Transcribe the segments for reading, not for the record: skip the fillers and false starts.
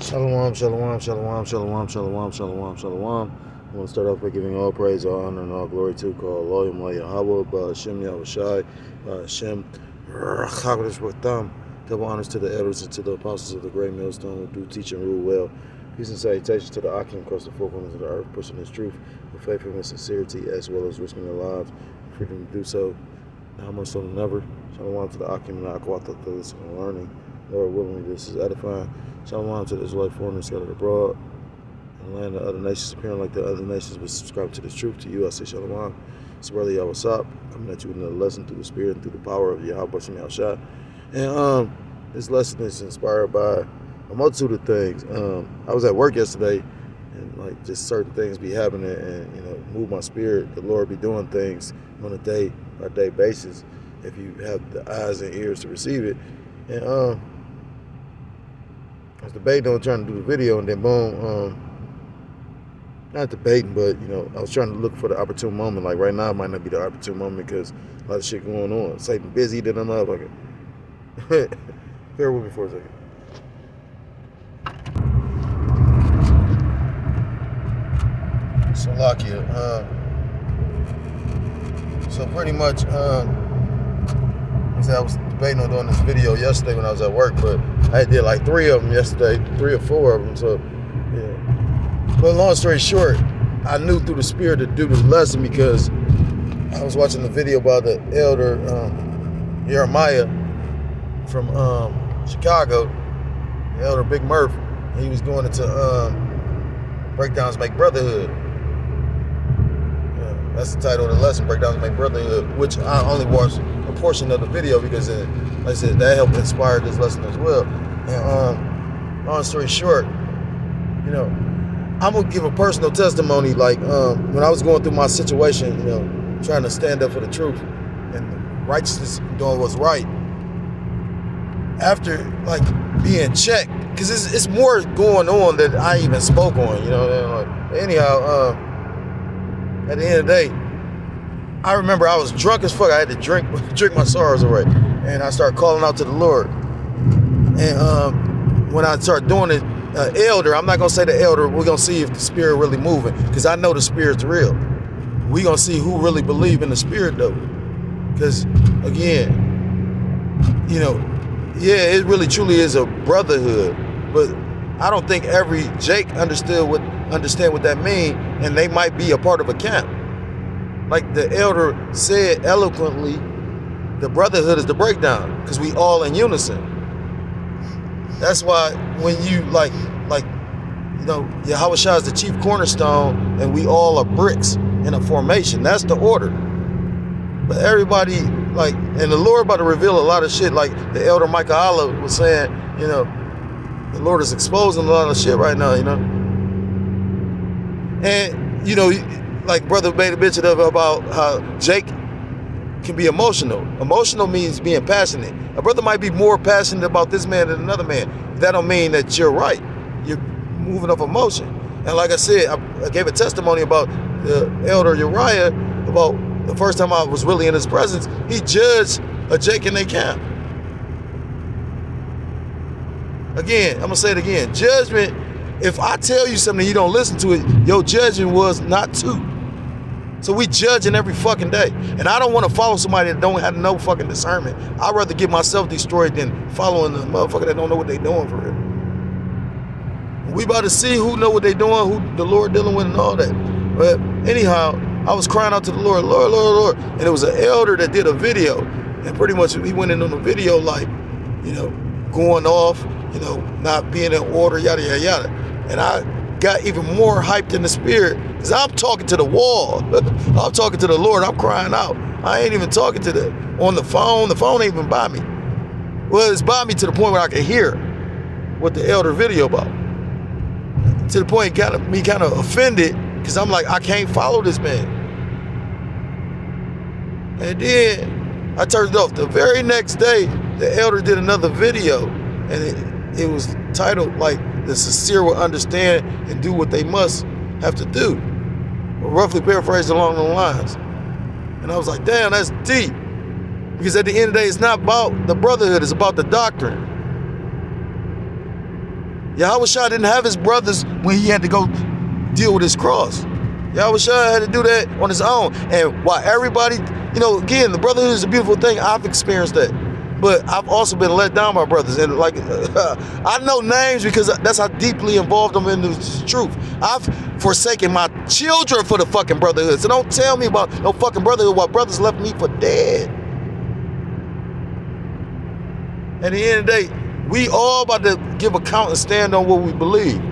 Shalom, shalom, shalom, shalom, shalom, shalom, shalom. I want to start off by giving all praise, all honor, and all glory to God, Yahweh, Hashem, Yahushai, Hashem, Chagadosh Baruch. Double honors to the elders and to the apostles of the great millstone who do teach and rule well. Peace and salutations to the Akim across the four corners of the earth, pushing His truth with faith and sincerity, as well as risking their lives, freedom to do so. Now more so than ever. Shalom to the Akim and the Akwata to listen and learning. Lord willing, this is edifying. Shalom to the Israelite foreigners scattered abroad and land of other nations, appearing like the other nations, but subscribe to this truth. To you, I say Shalom. It's brother Yahweh coming at you with another lesson through the Spirit and through the power of Yahweh Hashem Yahushai. And this lesson is inspired by a multitude of things. I was at work yesterday, and like just certain things be happening, and move my spirit. The Lord be doing things on a day by day basis if you have the eyes and ears to receive it. And I was debating on trying to do the video, and then boom, not debating, but I was trying to look for the opportune moment. Like right now might not be the opportune moment because a lot of shit going on. Satan busy than a motherfucker. Bear with me for a second. Salakia. So pretty much, I was debating on doing this video yesterday when I was at work, but I did like 3 of them yesterday, 3 or 4 of them. So, yeah. But long story short, I knew through the Spirit to do this lesson because I was watching the video about the elder Jeremiah from Chicago, the elder Big Murph. He was going into breakdowns make brotherhood. Yeah, that's the title of the lesson, breakdowns make brotherhood, which I only watched a portion of the video because, like I said, that helped inspire this lesson as well. And long story short, I'm gonna give a personal testimony. Like when I was going through my situation, trying to stand up for the truth and righteousness, doing what's right. After like being checked, because it's more going on than I even spoke on. Anyhow, at the end of the day, I remember I was drunk as fuck. I had to drink my sorrows away, and I started calling out to the Lord. And when I started doing it, elder, I'm not gonna say the elder. We're gonna see if the Spirit really moving, because I know the Spirit's real. We gonna see who really believe in the Spirit though, because again, yeah, it really truly is a brotherhood, but I don't think every Jake understand what that mean, and they might be a part of a camp. Like the elder said eloquently, the brotherhood is the breakdown, because we all in unison. That's why when you Yahushua is the chief cornerstone, and we all are bricks in a formation. That's the order. But everybody, and the Lord about to reveal a lot of shit, like the elder Micah Allah was saying, the Lord is exposing a lot of shit right now, And, like brother made a mention of about how Jake can be emotional. Emotional means being passionate. A brother might be more passionate about this man than another man. That don't mean that you're right. You're moving off emotion. And like I said, I gave a testimony about the elder Uriah about the first time I was really in his presence. He judged a Jake in their camp. Again, I'm gonna say it again. Judgment, if I tell you something and you don't listen to it, your judging was not to. So we judging every fucking day. And I don't want to follow somebody that don't have no fucking discernment. I'd rather get myself destroyed than following the motherfucker that don't know what they doing for real. We about to see who know what they doing, who the Lord dealing with and all that. But anyhow, I was crying out to the Lord, Lord, Lord, Lord. And it was an elder that did a video. And pretty much he went in on the video like, going off, not being in order, yada, yada, yada. And I got even more hyped in the Spirit because I'm talking to the wall. I'm talking to the Lord. I'm crying out. I ain't even talking to on the phone. The phone ain't even by me. Well, it's by me to the point where I can hear what the elder video about. To the point me kind of offended because I'm like, I can't follow this man. And then I turned it off. The very next day, the elder did another video, and it was titled like, "The sincere will understand and do what they must have to do." Roughly paraphrased along those lines. And I was like, damn, that's deep. Because at the end of the day, it's not about the brotherhood, it's about the doctrine. Yahushua didn't have his brothers when he had to go deal with his cross. Yahushua had to do that on his own. And while everybody, again, the brotherhood is a beautiful thing. I've experienced that. But I've also been let down by brothers. And I know names because that's how deeply involved I'm in the truth. I've forsaken my children for the fucking brotherhood. So don't tell me about no fucking brotherhood while brothers left me for dead. At the end of the day, we all about to give account and stand on what we believe.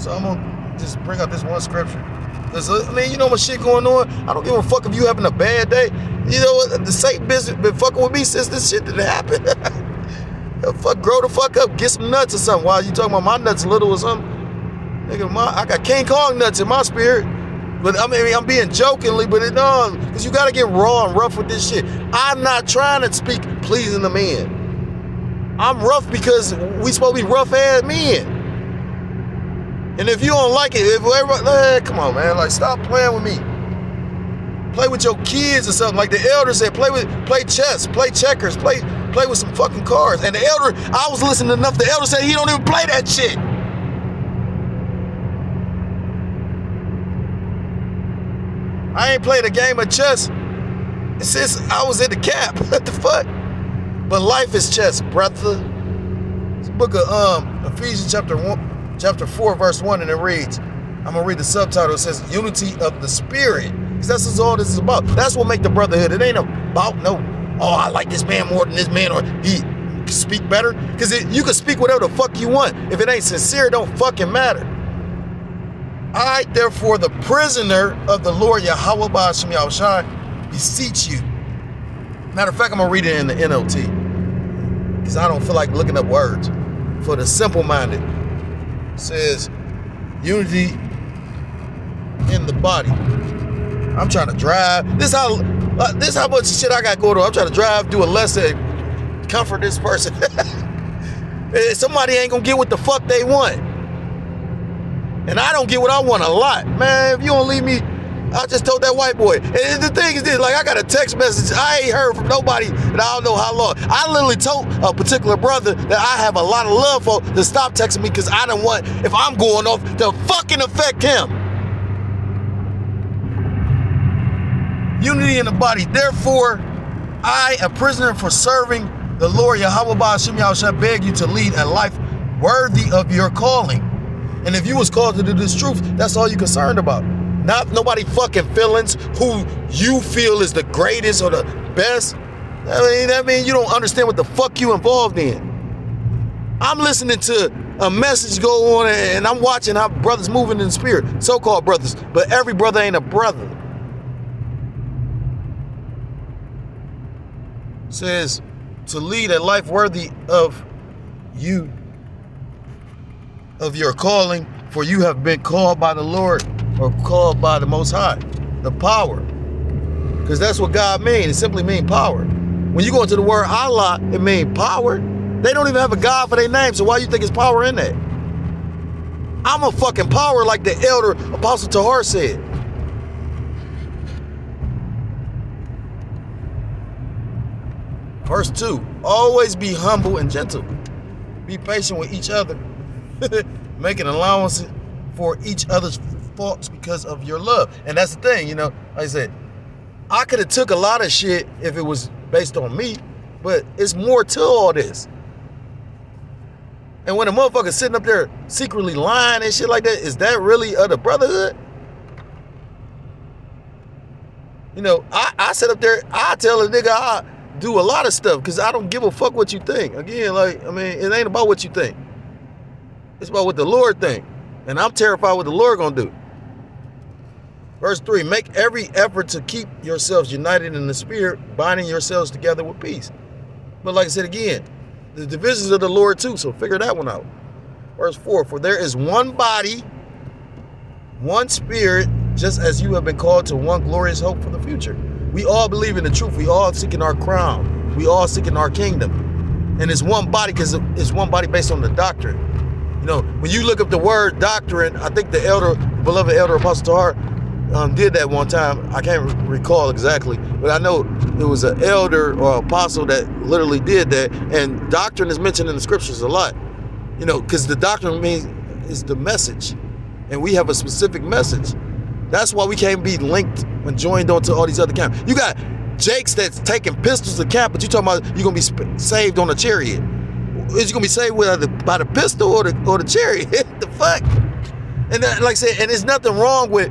So I'm gonna just bring out this one scripture. Cause what shit going on? I don't give a fuck if you having a bad day. The Satan business been fucking with me since this shit didn't happen. Grow the fuck up, get some nuts or something. While you talking about my nuts little or something? Nigga, I got King Kong nuts in my spirit. But I'm being jokingly, but because you gotta get raw and rough with this shit. I'm not trying to speak pleasing to men. I'm rough because we supposed to be rough-ass men. And if you don't like it, come on, man, stop playing with me. Play with your kids or something. Like the elder said, play chess, play checkers, play with some fucking cards. And the elder, I was listening enough, the elder said he don't even play that shit. I ain't played a game of chess since I was in the cap. What the fuck? But life is chess, brother. It's the book of Ephesians chapter 4, verse 1, and it reads, I'm going to read the subtitle. It says, unity of the spirit. Because that's what all this is about. That's what make the brotherhood. It ain't about I like this man more than this man, or he can speak better. Because you can speak whatever the fuck you want. If it ain't sincere, it don't fucking matter. I, therefore, the prisoner of the Lord Yahweh Ba'ashem Yahushua, beseech you. Matter of fact, I'm going to read it in the NLT. Because I don't feel like looking up words. For the simple-minded. It says, unity in the body. I'm trying to drive. This how much shit I got going on. I'm trying to drive, do a lesson, comfort this person. Somebody ain't going to get what the fuck they want. And I don't get what I want a lot. Man, if you don't leave me, I just told that white boy. And the thing is this, I got a text message. I ain't heard from nobody that I don't know how long. I literally told a particular brother that I have a lot of love for to stop texting me because I don't want, if I'm going off, to fucking affect him. Unity in the body. Therefore, I, a prisoner for serving the Lord Yahweh Ba'ashem Yahushua, beg you to lead a life worthy of your calling. And if you was called to do this truth, that's all you're concerned about. Not nobody fucking feelings who you feel is the greatest or the best. That means you don't understand what the fuck you involved in. I'm listening to a message go on and I'm watching how brothers moving in the spirit. So-called brothers. But every brother ain't a brother. It says to lead a life worthy of you, of your calling, for you have been called by the Lord, or called by the Most High, the power. Because that's what God means. It simply means power. When you go into the word Allah, it means power. They don't even have a God for their name, so why you think it's power in that? I'm a fucking power, like the elder Apostle Tahar said. Verse 2, always be humble and gentle. Be patient with each other, making allowances for each other's faults because of your love. And that's the thing, like I said, I could have took a lot of shit if it was based on me, but it's more to all this. And when a motherfucker sitting up there secretly lying and shit like that, is that really of the brotherhood? I sit up there, I tell a nigga I do a lot of stuff because I don't give a fuck what you think. Again, it ain't about what you think. It's about what the Lord think. And I'm terrified what the Lord gonna do. Verse 3, make every effort to keep yourselves united in the spirit, binding yourselves together with peace. But like I said again, the divisions of the Lord too, so figure that one out. Verse 4, for there is one body, one spirit, just as you have been called to one glorious hope for the future. We all believe in the truth. We all seeking our crown. We all seeking our kingdom. And it's one body because it's one body based on the doctrine. When you look up the word doctrine, I think the beloved elder Apostle Tahar did that one time. I can't recall exactly, but I know it was an elder or apostle that literally did that. And doctrine is mentioned in the scriptures a lot. You know, because the doctrine means is the message, and we have a specific message. That's why we can't be linked and joined onto all these other camps. You got Jakes that's taking pistols to camp, but you talking about you're gonna be saved on a chariot. Is you gonna be saved by the pistol or the chariot? The fuck? And that, like I said, and there's nothing wrong with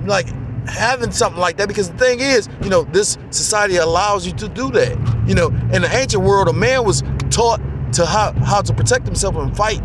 like having something like that, because the thing is, you know, this society allows you to do that. You know, in the ancient world, a man was taught to how to protect himself and fight.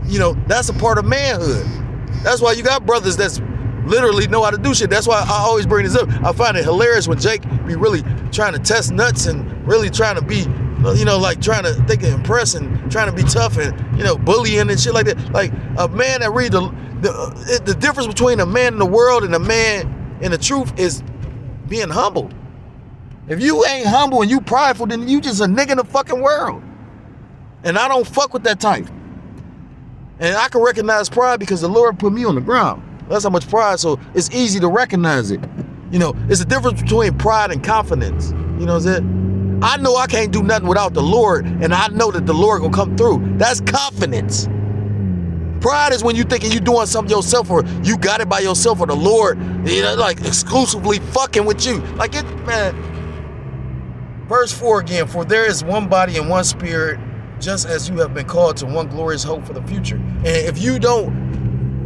You know, that's a part of manhood. That's why you got brothers that's literally know how to do shit. That's why I always bring this up. I find it hilarious when Jake be really trying to test nuts and really trying to be, you know, like trying to think and impress and trying to be tough and, you know, bullying and shit like that. Like a man that read the difference between a man in the world and a man in the truth is being humble. If you ain't humble and you prideful, then you just a nigga in the fucking world. And I don't fuck with that type. And I can recognize pride because the Lord put me on the ground. That's how much pride, so it's easy to recognize it. You know, it's a difference between pride and confidence. You know what I'm saying? I know I can't do nothing without the Lord, and I know that the Lord gonna come through. That's confidence. Pride is when you thinking you doing something yourself, or you got it by yourself, or the Lord, you know, like exclusively fucking with you. Like it, man. Verse 4 again, for there is one body and one spirit, just as you have been called to one glorious hope for the future. And if you don't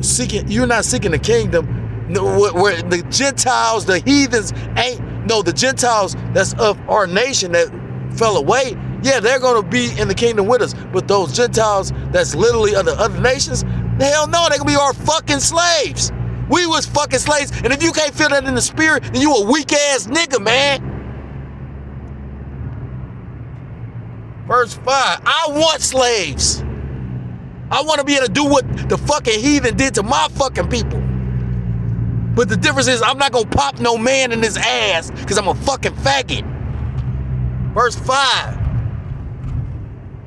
seek it, you're not seeking the kingdom, where the Gentiles, the heathens the Gentiles that's of our nation that fell away, yeah, they're going to be in the kingdom with us. But those Gentiles that's literally of the other nations, hell no, they're going to be our fucking slaves. We was fucking slaves. And if you can't feel that in the spirit, then you a weak ass nigga, man. Verse 5, I want slaves. I want to be able to do what the fucking heathen did to my fucking people. But the difference is I'm not going to pop no man in his ass because I'm a fucking faggot. Verse 5,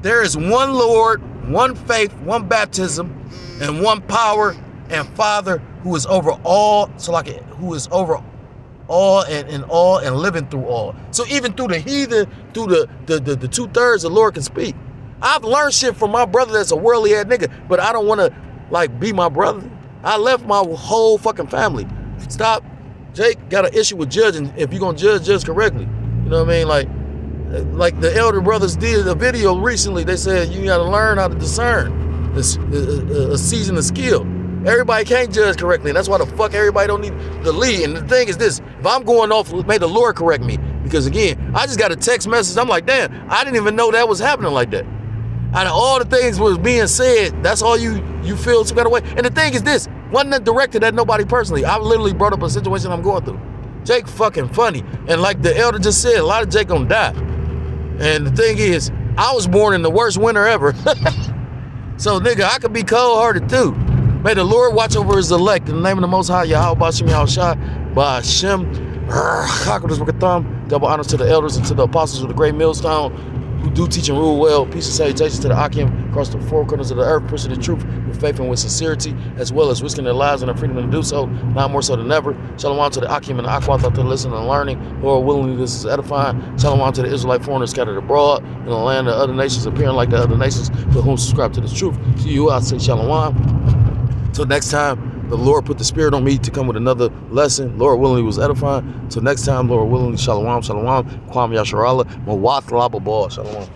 there is one Lord, one faith, one baptism, and one power and Father who is over all, who is over all and in all and living through all. So even through the heathen, through the 2/3, the Lord can speak. I've learned shit from my brother that's a worldly ass nigga, but I don't want to like be my brother. I left my whole fucking family. Stop. Jake got an issue with judging. If you're gonna judge correctly, you know what I mean? Like the elder brothers did a video recently. They said you gotta learn how to discern a season of skill. Everybody can't judge correctly, and that's why the fuck everybody don't need the lead. And the thing is this, if I'm going off, may the Lord correct me. Because again, I just got a text message. I'm like, damn, I didn't even know that was happening like that. Out of all the things was being said, that's all you feel some kind of way. And the thing is this, wasn't directed at nobody personally. I literally brought up a situation I'm going through. Jake fucking funny. And like the elder just said, a lot of Jake gonna die. And the thing is, I was born in the worst winter ever. So nigga, I could be cold-hearted too. May the Lord watch over his elect. In the name of the Most High, Yahweh, Bashim, Yahushua, Bashim, double honors to the elders and to the apostles of the great millstone who do teach and rule well. Peace and salutations to the Akim across the four corners of the earth, pushing the truth with faith and with sincerity, as well as risking their lives and their freedom to do so, now more so than ever. Shalom to the Akim and the Aqua, to listen and learning. Lord, willingly this is edifying. Shalom to the Israelite foreigners scattered abroad in the land of other nations, appearing like the other nations, to whom subscribe to the truth. To you, I say shalom. Till next time, the Lord put the spirit on me to come with another lesson. Lord willingly was edifying. Till next time, Lord willingly, shalom, shalom, kwam yasharallah, mawat lababah, shalom.